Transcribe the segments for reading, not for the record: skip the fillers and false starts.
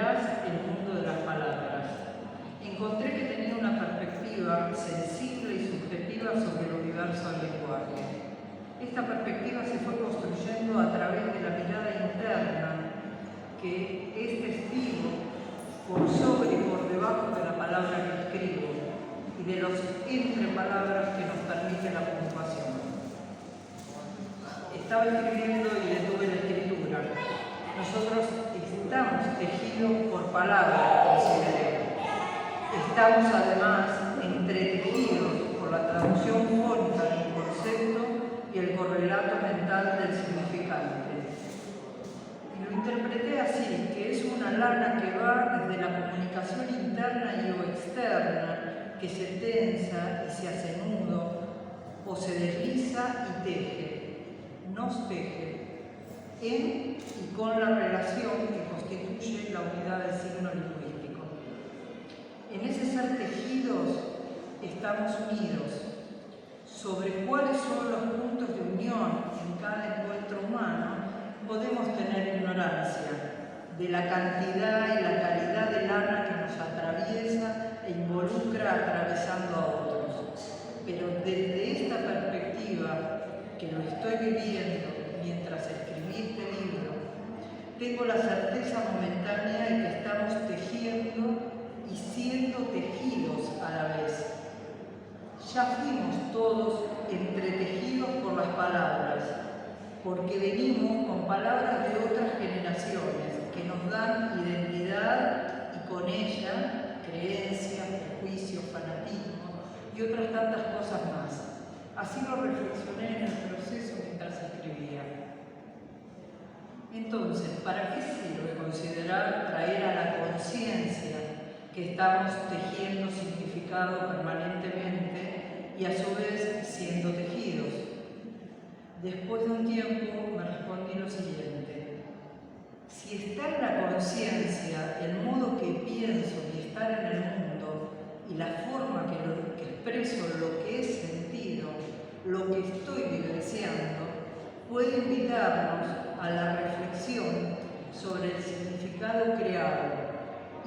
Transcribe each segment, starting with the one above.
comprenderás el mundo de las palabras. Encontré que tenía una perspectiva sensible y subjetiva sobre el universo del lenguaje. Esta perspectiva se fue construyendo a través de la mirada interna, que es testigo por sobre y por debajo de la palabra que escribo y de los entre palabras que nos permite la puntuación. Estaba escribiendo y detuve la escritura. Nosotros estamos tejidos por palabras, consideré. Estamos además entretejidos por la traducción fónica del concepto y el correlato mental del significante. Y lo interpreté así, que es una lana que va desde la comunicación interna y o externa, que se tensa y se hace nudo, o se desliza y teje, nos teje, en y con la relación que constituye la unidad del signo lingüístico. En ese ser tejidos estamos unidos. Sobre cuáles son los puntos de unión en cada encuentro humano podemos tener ignorancia de la cantidad y la calidad de lana que nos atraviesa e involucra atravesando a otros. Pero desde esta perspectiva, que lo estoy viviendo mientras escribí este libro, tengo la certeza momentánea de que estamos tejiendo y siendo tejidos a la vez. Ya fuimos todos entretejidos por las palabras, porque venimos con palabras de otras generaciones que nos dan identidad y con ella creencias, prejuicios, fanatismo y otras tantas cosas más. Así lo reflexioné en el proceso mientras escribía. Entonces, ¿para qué sirve considerar traer a la conciencia que estamos tejiendo significado permanentemente y a su vez siendo tejidos? Después de un tiempo me respondí lo siguiente: si está en la conciencia el modo que pienso y estar en el mundo y la forma que expreso lo que es sentido, lo que estoy vivenciando, puede invitarnos a la reflexión sobre el significado creado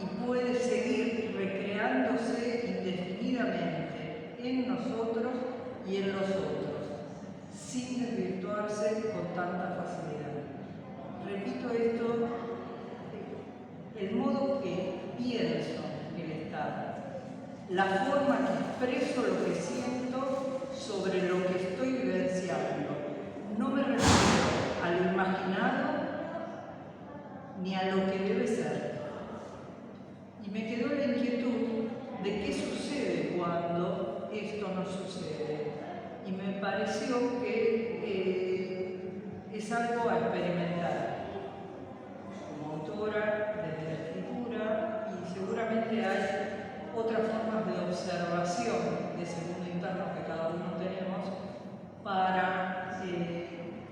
y puede seguir recreándose indefinidamente en nosotros y en los otros, sin desvirtuarse con tanta facilidad. Repito esto: el modo que pienso el estar, la forma que expreso lo que siento sobre lo que estoy vivenciando. No me refiero a lo imaginado ni a lo que debe ser. Y me quedó la inquietud de qué sucede cuando esto no sucede. Y me pareció que es algo a experimentar. Como autora, desde la escritura, y seguramente hay otras formas de observación de ese mundo interno que cada uno tenemos para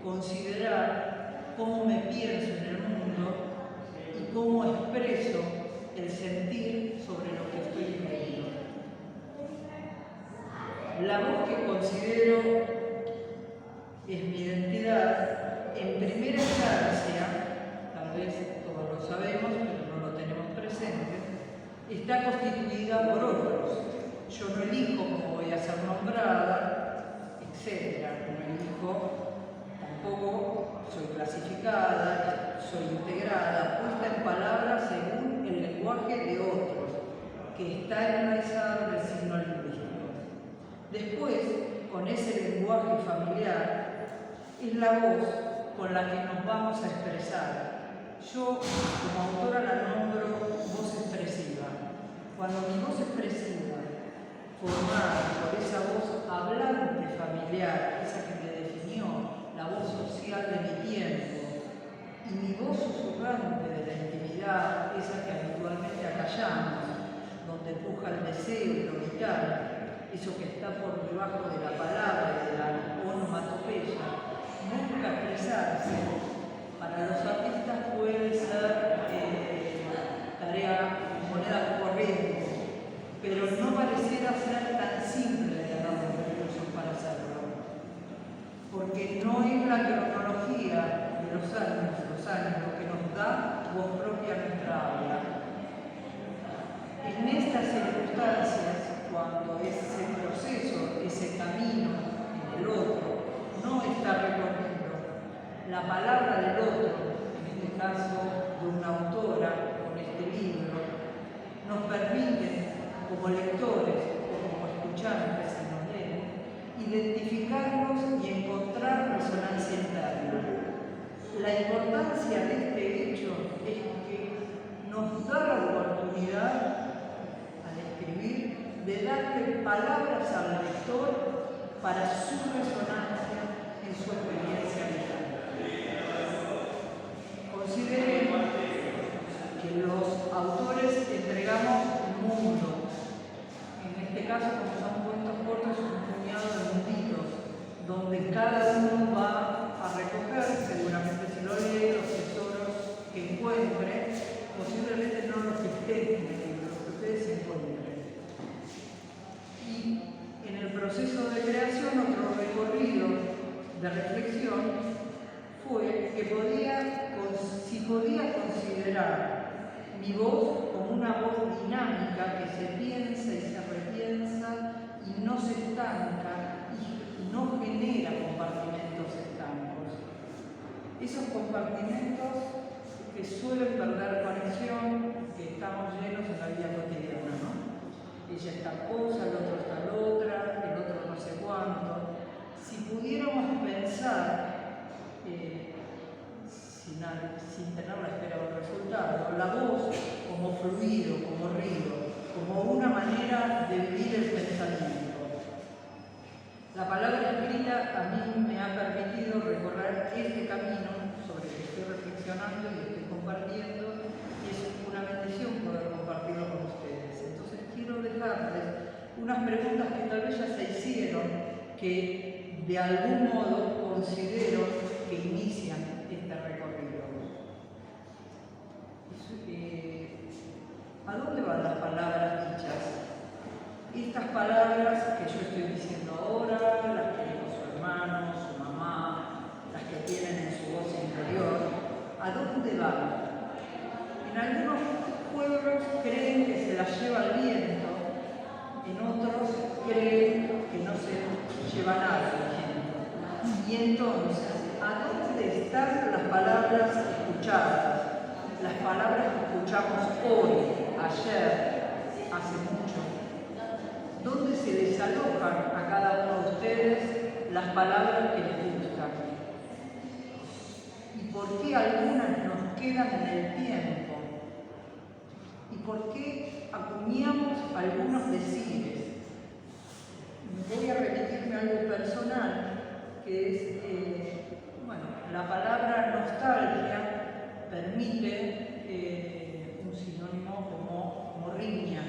considerar cómo me pienso en el mundo y cómo expreso el sentir sobre lo que estoy viviendo. La voz que considero es mi identidad, en primera instancia, tal vez todos lo sabemos, pero no lo tenemos presente, está constituida por otros. Yo no elijo cómo voy a ser nombrada, etc. No elijo, tampoco soy clasificada, soy integrada, puesta en palabras según el lenguaje de otros, que está enraizado en el signo lingüístico. Después, con ese lenguaje familiar, es la voz con la que nos vamos a expresar. Yo, como autora, la nombro voz expresiva. Cuando mi voz expresiva, formada por esa voz hablante familiar, esa que me definió, la voz social de mi tiempo, y mi voz susurrante de la intimidad, esa que habitualmente acallamos, donde puja el deseo y lo vital, eso que está por debajo de la palabra y de la onomatopeya, busca expresarse. Para los artistas puede ser tarea, moneda corriente, pero no pareciera ser tan simple de dar los recursos para hacerlo, porque no es la cronología de los años lo que nos da voz propia a nuestra habla. la palabra del otro, en este caso de una autora con este libro, nos permite, como lectores o como escuchantes, si nos leen, identificarnos y encontrar resonancia interna. La importancia de este hecho es que nos da la oportunidad, al escribir, de darle palabras al lector para su resonancia en su experiencia vital. Consideremos que los autores entregamos un mundo. En este caso, como son cuentos cortos, un puñado de munditos, donde cada uno va a recoger, seguramente si lo lee, los tesoros que encuentre, posiblemente no los que estén en el libro, los que ustedes encuentren. Y en el proceso de creación, otro recorrido de reflexión fue que si podía considerar mi voz como una voz dinámica que se piensa y se repiensa y no se estanca y no genera compartimentos estancos. Esos compartimentos que suelen perder conexión, que estamos llenos en la vida cotidiana, ¿no? Ella está cosa, el otro está la otra, el otro no sé cuánto. Si pudiéramos pensar, sin tener la espera del resultado, la voz como fluido, como río, como una manera de vivir el pensamiento. La palabra escrita a mí me ha permitido recorrer este camino sobre el que estoy reflexionando y estoy compartiendo, y es una bendición poder compartirlo con ustedes. Entonces quiero dejarles unas preguntas que tal vez ya se hicieron, que de algún modo considero que inician este recorrido. ¿A dónde van las palabras dichas? Estas palabras que yo estoy diciendo ahora, las que dijo su hermano, su mamá, las que tienen en su voz interior, ¿a dónde van? En algunos pueblos creen que se las lleva el viento, en otros creen que no se lleva nada el viento. Y entonces, ¿a dónde están las palabras escuchadas? Las palabras que escuchamos hoy, ayer, hace mucho. ¿Dónde se les alojan a cada uno de ustedes las palabras que les gustan? ¿Y por qué algunas nos quedan en el tiempo? ¿Y por qué acuñamos algunos decires? Voy a remitirme a algo personal, que es, la palabra nostalgia permite un sinónimo como morriña.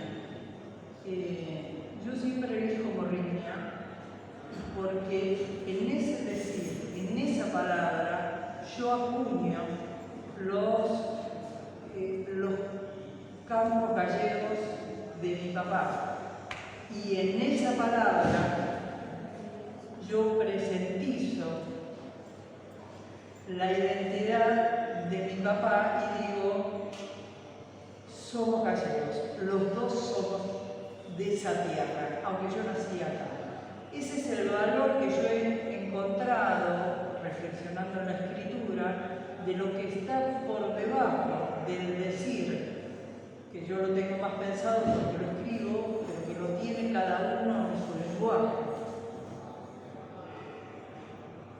Yo siempre elijo morriña porque en ese decir, en esa palabra, yo acuño los campos gallegos de mi papá. Y en esa palabra yo presentizo la identidad de mi papá y digo, somos gallegos, los dos somos de esa tierra, aunque yo nací acá. Ese es el valor que yo he encontrado, reflexionando en la escritura, de lo que está por debajo del decir, que yo lo tengo más pensado porque lo escribo, pero que lo tiene cada uno en su lenguaje.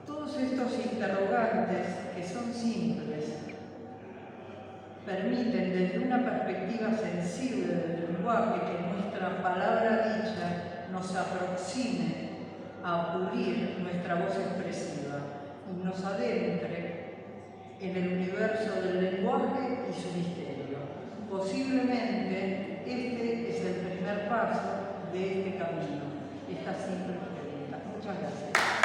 Todos estos interrogantes, que son simples, permiten desde una perspectiva sensible del lenguaje que nuestra palabra dicha nos aproxime a pulir nuestra voz expresiva y nos adentre en el universo del lenguaje y su misterio. Posiblemente este es el primer paso de este camino, esta simple pregunta. Muchas gracias.